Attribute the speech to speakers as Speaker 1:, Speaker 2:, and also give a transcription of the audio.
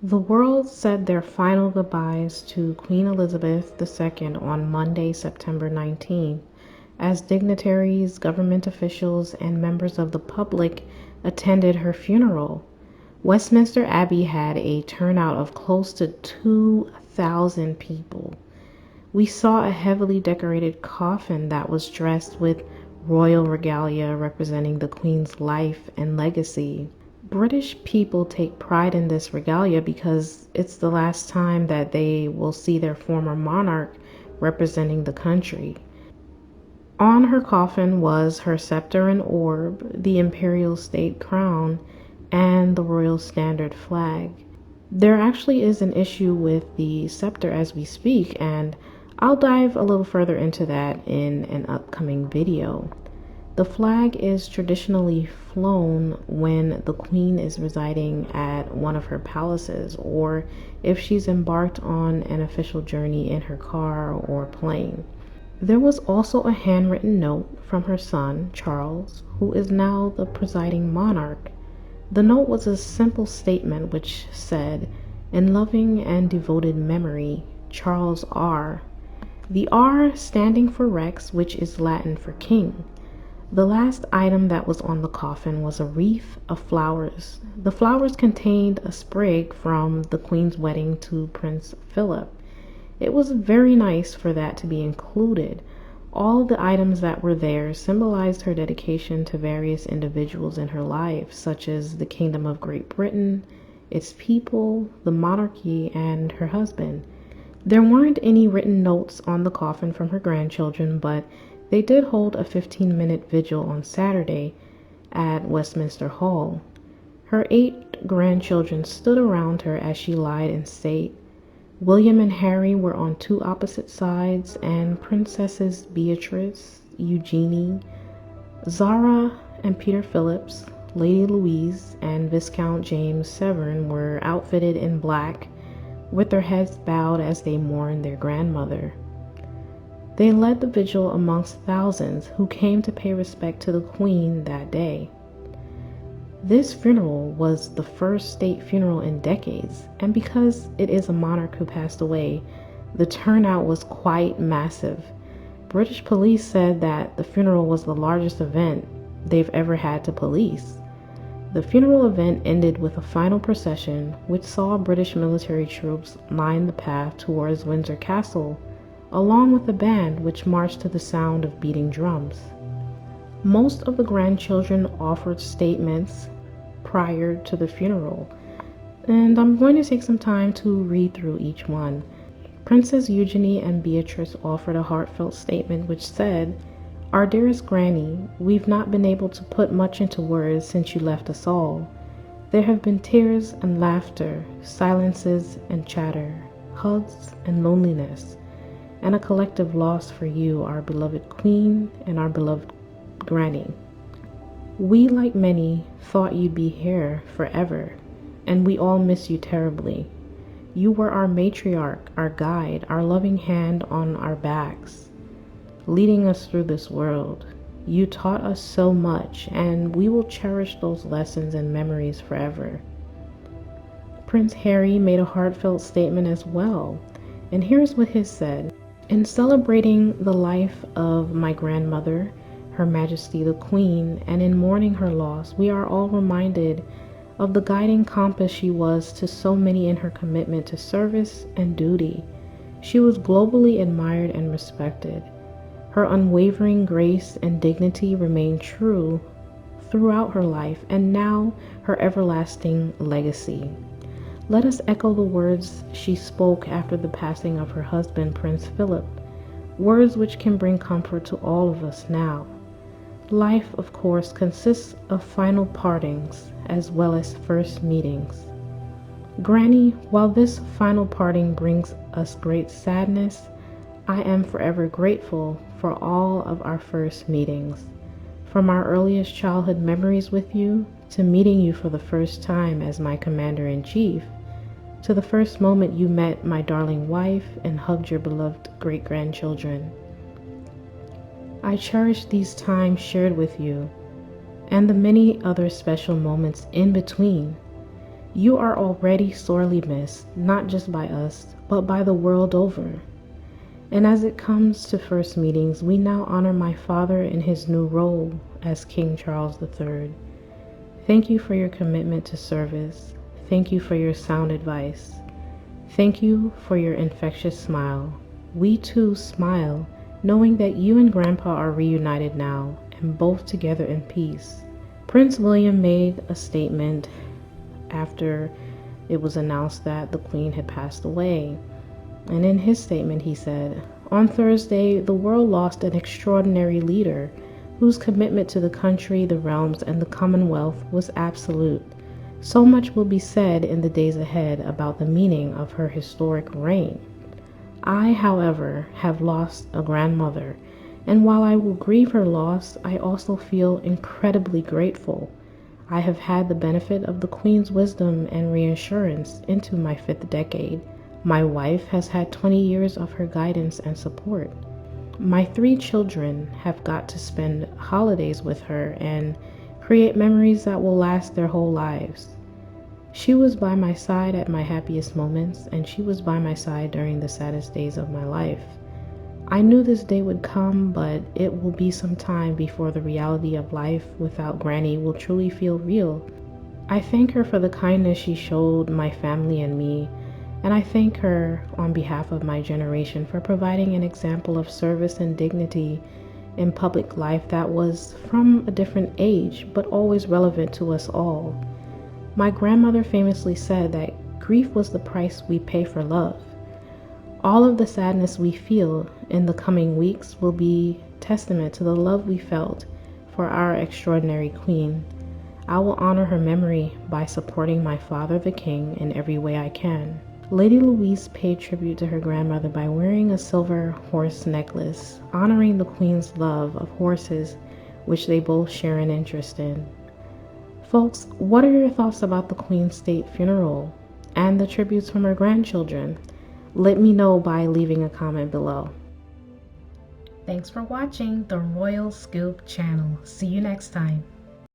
Speaker 1: The world said their final goodbyes to Queen Elizabeth II on Monday, September 19th, as dignitaries, government officials, and members of the public attended her funeral. Westminster Abbey had a turnout of close to 2,000 people. We saw a heavily decorated coffin that was dressed with royal regalia representing the Queen's life and legacy. British people take pride in this regalia because it's the last time that they will see their former monarch representing the country. On her coffin was her scepter and orb, the imperial state crown, and the royal standard flag. There actually is an issue with the scepter as we speak, and I'll dive a little further into that in an upcoming video. The flag is traditionally flown when the Queen is residing at one of her palaces or if she's embarked on an official journey in her car or plane. There was also a handwritten note from her son, Charles, who is now the presiding monarch. The note was a simple statement which said, "In loving and devoted memory, Charles R." The R standing for Rex, which is Latin for king. The last item that was on the coffin was a wreath of flowers. The flowers contained a sprig from the Queen's wedding to Prince Philip. It was very nice for that to be included. All the items that were there symbolized her dedication to various individuals in her life, such as the Kingdom of Great Britain, its people, the monarchy, and her husband. There weren't any written notes on the coffin from her grandchildren, but they did hold a 15-minute vigil on Saturday at Westminster Hall. Her 8 grandchildren stood around her as she lied in state. William and Harry were on 2 opposite sides, and Princesses Beatrice, Eugenie, Zara, and Peter Phillips, Lady Louise, and Viscount James Severn were outfitted in black, with their heads bowed as they mourned their grandmother. They led the vigil amongst thousands who came to pay respect to the Queen that day. This funeral was the first state funeral in decades, and because it is a monarch who passed away, the turnout was quite massive. British police said that the funeral was the largest event they've ever had to police. The funeral event ended with a final procession, which saw British military troops line the path towards Windsor Castle, along with the band which marched to the sound of beating drums. Most of the grandchildren offered statements prior to the funeral, and I'm going to take some time to read through each one. Princess Eugenie and Beatrice offered a heartfelt statement which said, "Our dearest Granny, we've not been able to put much into words since you left us all. There have been tears and laughter, silences and chatter, hugs and loneliness, and a collective loss for you, our beloved Queen and our beloved Granny. We, like many, thought you'd be here forever, and we all miss you terribly. You were our matriarch, our guide, our loving hand on our backs, leading us through this world. You taught us so much, and we will cherish those lessons and memories forever." Prince Harry made a heartfelt statement as well, and here's what his said. "In celebrating the life of my grandmother, Her Majesty the Queen, and in mourning her loss, we are all reminded of the guiding compass she was to so many in her commitment to service and duty. She was globally admired and respected. Her unwavering grace and dignity remain true throughout her life, and now her everlasting legacy." Let us echo the words she spoke after the passing of her husband, Prince Philip, words which can bring comfort to all of us now. Life, of course, consists of final partings as well as first meetings. Granny, while this final parting brings us great sadness, I am forever grateful for all of our first meetings. From our earliest childhood memories with you, to meeting you for the first time as my commander-in-chief, to the first moment you met my darling wife and hugged your beloved great-grandchildren. I cherish these times shared with you and the many other special moments in between. You are already sorely missed, not just by us, but by the world over. And as it comes to first meetings, we now honor my father in his new role as King Charles III. Thank you for your commitment to service. Thank you for your sound advice. Thank you for your infectious smile. We too smile, knowing that you and Grandpa are reunited now, and both together in peace. Prince William made a statement after it was announced that the Queen had passed away. And in his statement, he said, "On Thursday, the world lost an extraordinary leader whose commitment to the country, the realms, and the Commonwealth was absolute. So much will be said in the days ahead about the meaning of her historic reign. I, however, have lost a grandmother, and while I will grieve her loss, I also feel incredibly grateful. I have had the benefit of the Queen's wisdom and reassurance into my 5th decade. My wife has had 20 years of her guidance and support. My 3 children have got to spend holidays with her and create memories that will last their whole lives. She was by my side at my happiest moments, and she was by my side during the saddest days of my life. I knew this day would come, but it will be some time before the reality of life without Granny will truly feel real. I thank her for the kindness she showed my family and me, and I thank her on behalf of my generation for providing an example of service and dignity in public life that was from a different age, but always relevant to us all. My grandmother famously said that grief was the price we pay for love. All of the sadness we feel in the coming weeks will be testament to the love we felt for our extraordinary Queen. I will honor her memory by supporting my father, the King, in every way I can." Lady Louise paid tribute to her grandmother by wearing a silver horse necklace, honoring the Queen's love of horses, which they both share an interest in. Folks, what are your thoughts about the Queen's state funeral and the tributes from her grandchildren? Let me know by leaving a comment below. Thanks for watching the Royal Scoop channel. See you next time.